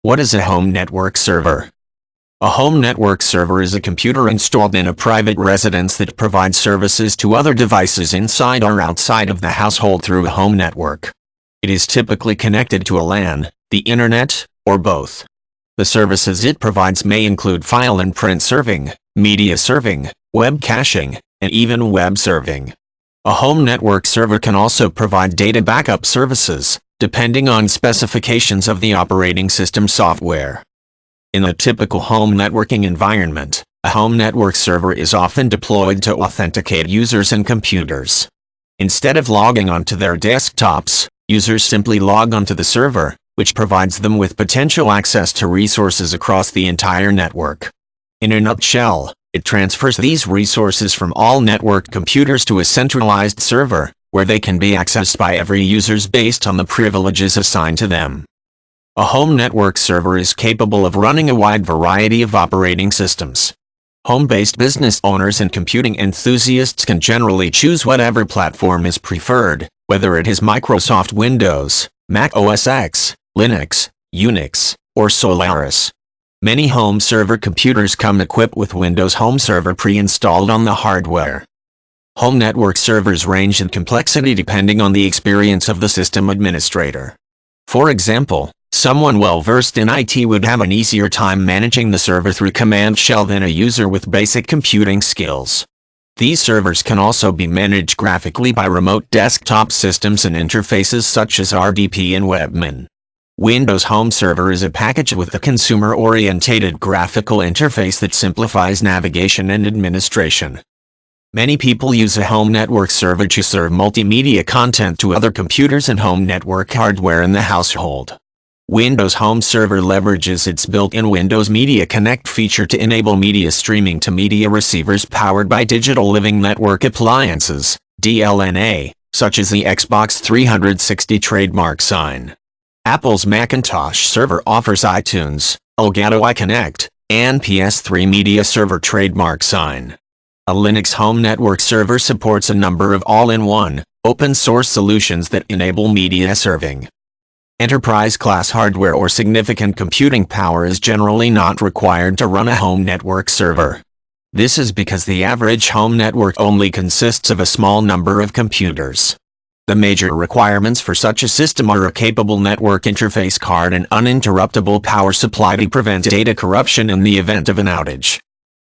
What is a home network server? A home network server is a computer installed in a private residence that provides services to other devices inside or outside of the household through a home network. It is typically connected to a LAN, the internet, or both. The services it provides may include file and print serving, media serving, web caching, and even web serving. A home network server can also provide data backup services, depending on specifications of the operating system software. In a typical home networking environment, a home network server is often deployed to authenticate users and computers. Instead of logging onto their desktops, users simply log onto the server, which provides them with potential access to resources across the entire network. In a nutshell, it transfers these resources from all networked computers to a centralized server, where they can be accessed by every user based on the privileges assigned to them. A home network server is capable of running a wide variety of operating systems. Home-based business owners and computing enthusiasts can generally choose whatever platform is preferred, whether it is Microsoft Windows, Mac OS X, Linux, Unix, or Solaris. Many home server computers come equipped with Windows Home Server pre-installed on the hardware. Home network servers range in complexity depending on the experience of the system administrator. For example, someone well-versed in IT would have an easier time managing the server through Command Shell than a user with basic computing skills. These servers can also be managed graphically by remote desktop systems and interfaces such as RDP and Webmin. Windows Home Server is a package with a consumer-oriented graphical interface that simplifies navigation and administration. Many people use a home network server to serve multimedia content to other computers and home network hardware in the household. Windows Home Server leverages its built-in Windows Media Connect feature to enable media streaming to media receivers powered by Digital Living Network appliances, DLNA, such as the Xbox 360 trademark sign. Apple's Macintosh server offers iTunes, Elgato iConnect, and PS3 Media Server trademark sign. A Linux home network server supports a number of all-in-one, open-source solutions that enable media serving. Enterprise-class hardware or significant computing power is generally not required to run a home network server. This is because the average home network only consists of a small number of computers. The major requirements for such a system are a capable network interface card and uninterruptible power supply to prevent data corruption in the event of an outage.